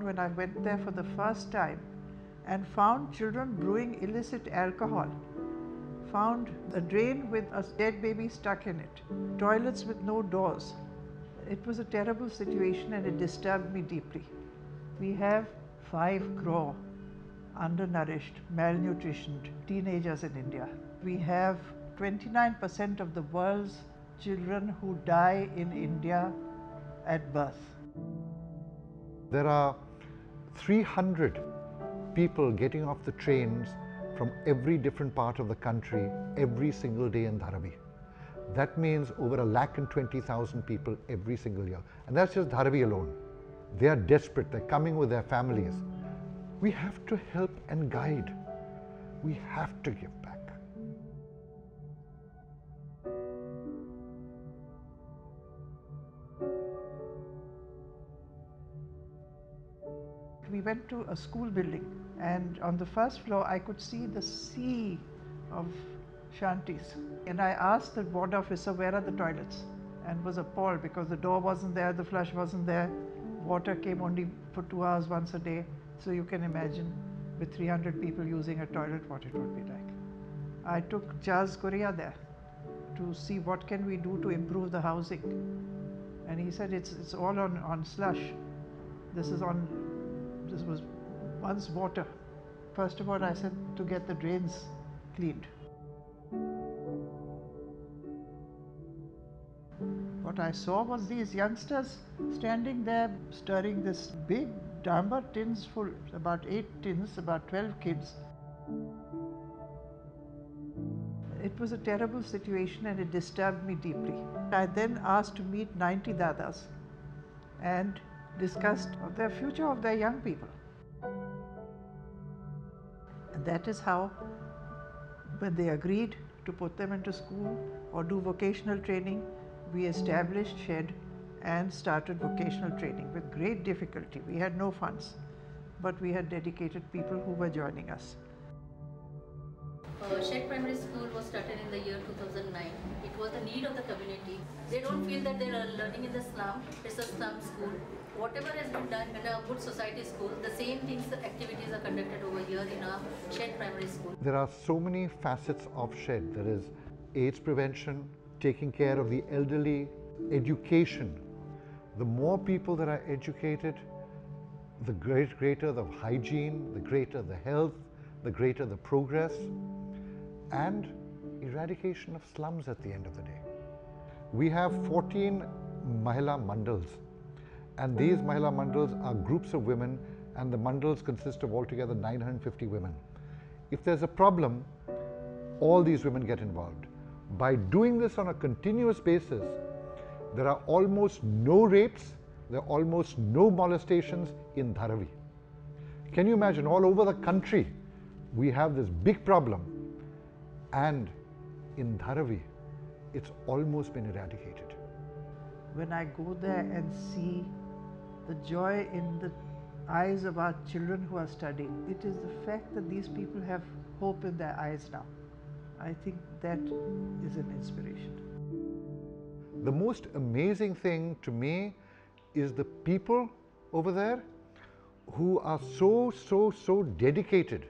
when I went there for the first time and found children brewing illicit alcohol, found a drain with a dead baby stuck in it, toilets with no doors. It was a terrible situation and it disturbed me deeply. We have 5 crore undernourished, malnutritioned teenagers in India. We have 29% of the world's children who die in India at birth. There are 300 people getting off the trains from every different part of the country every single day in Dharavi. That means over 120,000 people every single year. And that's just Dharavi alone. They are desperate, they're coming with their families. We have to help and guide. We have to give back. We went to a school building, and on the first floor I could see the sea of shanties. And I asked the ward officer, where are the toilets? And was appalled because the door wasn't there, the flush wasn't there. Water came only for 2 hours once a day. So you can imagine with 300 people using a toilet what it would be like. I took Charles Correa there to see what can we do to improve the housing. And he said it's all on slush. This was once water. First of all, I said to get the drains cleaned. What I saw was these youngsters standing there stirring this big damper tins full, about 8 tins, about 12 kids. It was a terrible situation and it disturbed me deeply. I then asked to meet 90 dadas and discussed the future of their young people. And that is how, when they agreed to put them into school or do vocational training, we established S.H.E.D and started vocational training with great difficulty. We had no funds, but we had dedicated people who were joining us. S.H.E.D Primary School was started in the year 2009. It was the need of the community. They don't feel that they are learning in the slum. It's a slum school. Whatever has been done in a good society school, the same things, the activities are conducted over here in a S.H.E.D Primary School. There are so many facets of S.H.E.D. There is AIDS prevention, taking care of the elderly, education. The more people that are educated, the greater the hygiene, the greater the health, the greater the progress, and eradication of slums at the end of the day. We have 14 Mahila Mandals, and these Mahila Mandals are groups of women, and the Mandals consist of altogether 950 women. If there's a problem, all these women get involved. By doing this on a continuous basis, there are almost no rapes, there are almost no molestations in Dharavi. Can you imagine, all over the country, we have this big problem, and in Dharavi, it's almost been eradicated. When I go there and see the joy in the eyes of our children who are studying, it is the fact that these people have hope in their eyes now. I think that is an inspiration. The most amazing thing to me is the people over there who are so dedicated.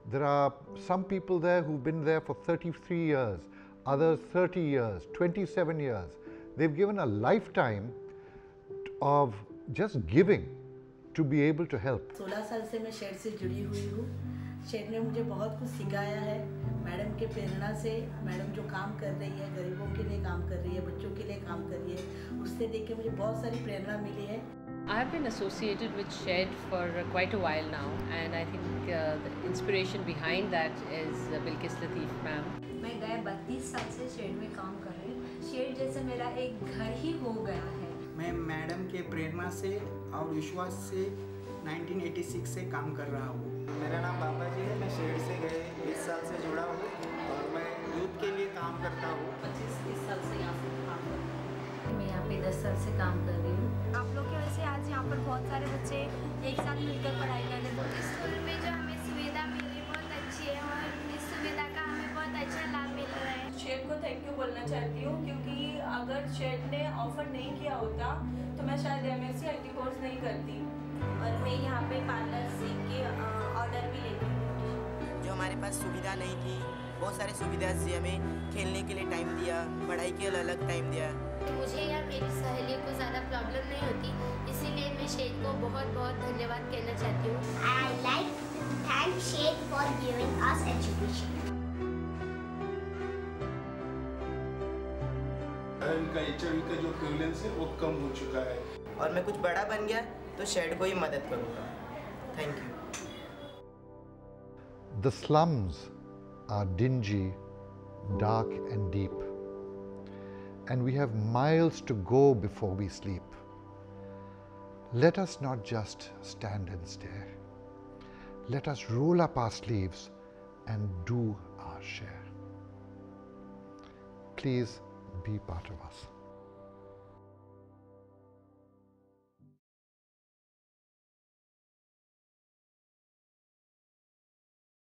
There are some people there who've been there for 33 years, others 30 years, 27 years. They've given a lifetime of just giving to be able to help. 16 साल से मैं S.H.E.D से जुड़ी हुई हूँ। S.H.E.D ने मुझे बहुत कुछ सिखाया है। मैडम के प्रेरणा से, मैडम जो काम कर रही है, गरीबों के लिए काम कर रही है, बच्चों के लिए काम कर रही है, उससे देख के मुझे बहुत सारी प्रेरणा मिली है। I've been associated with S.H.E.D for quite a while now, and I think the inspiration behind that is Bilkis Latif ma'am. मैं गए 32 साल से S.H.E.D में काम कर रही हूँ। S.H.E.D जैसे मेरा एक घर ही हो गया है। मैं मैडम के प्रेरणा से और विश्वास से 1986 से काम कर रहा हूँ। मेरा नाम बाबा जी है। मैं S.H.E.D से गए 20 साल से जुड़ा हूँ और मैं यूथ के लिए काम करता हूँ। 25-30 साल से यहाँ से काम कर रही हूँ। मैं यहाँ पे 10 साल से काम कर रही हूँ। आप लोग की वजह से आज यहाँ पर बहुत सारे बच्चे एक साथ मिलकर पढ़ाई कर रहे हैं। स्कूल में जो हमें सुविधा मिल रही है बहुत अच्छी है और इस सुविधा का हमें बहुत अच्छा लाभ मिल रहा है। S.H.E.D को थैंक यू बोलना चाहती हूँ क्योंकि अगर शेड ने ऑफर नहीं किया होता तो मैं शायद MSc IT कोर्स नहीं करती। और मैं यहाँ पे पार्लर सीख के ऑर्डर भी लेती हूँ। जो हमारे पास सुविधा नहीं थी, बहुत सारी सुविधा दी हमें, खेलने के लिए टाइम दिया, पढ़ाई के लिए अलग टाइम दिया। मुझे या मेरी सहेलियों को ज़्यादा प्रॉब्लम नहीं होती, इसीलिए मैं शेड को बहुत बहुत धन्यवाद कहना चाहती हूँ। I like to thank S.H.E.D for giving us education. इनका HIV का जो प्रेवलेंस है वो कम हो चुका है। और मैं कुछ बड़ा बन गया तो S.H.E.D को ही मदद करूँगा। Thank you. The slums are dingy, dark and deep, and we have miles to go before we sleep. Let us not just stand and stare. Let us roll up our sleeves and do our share. Please be part of us.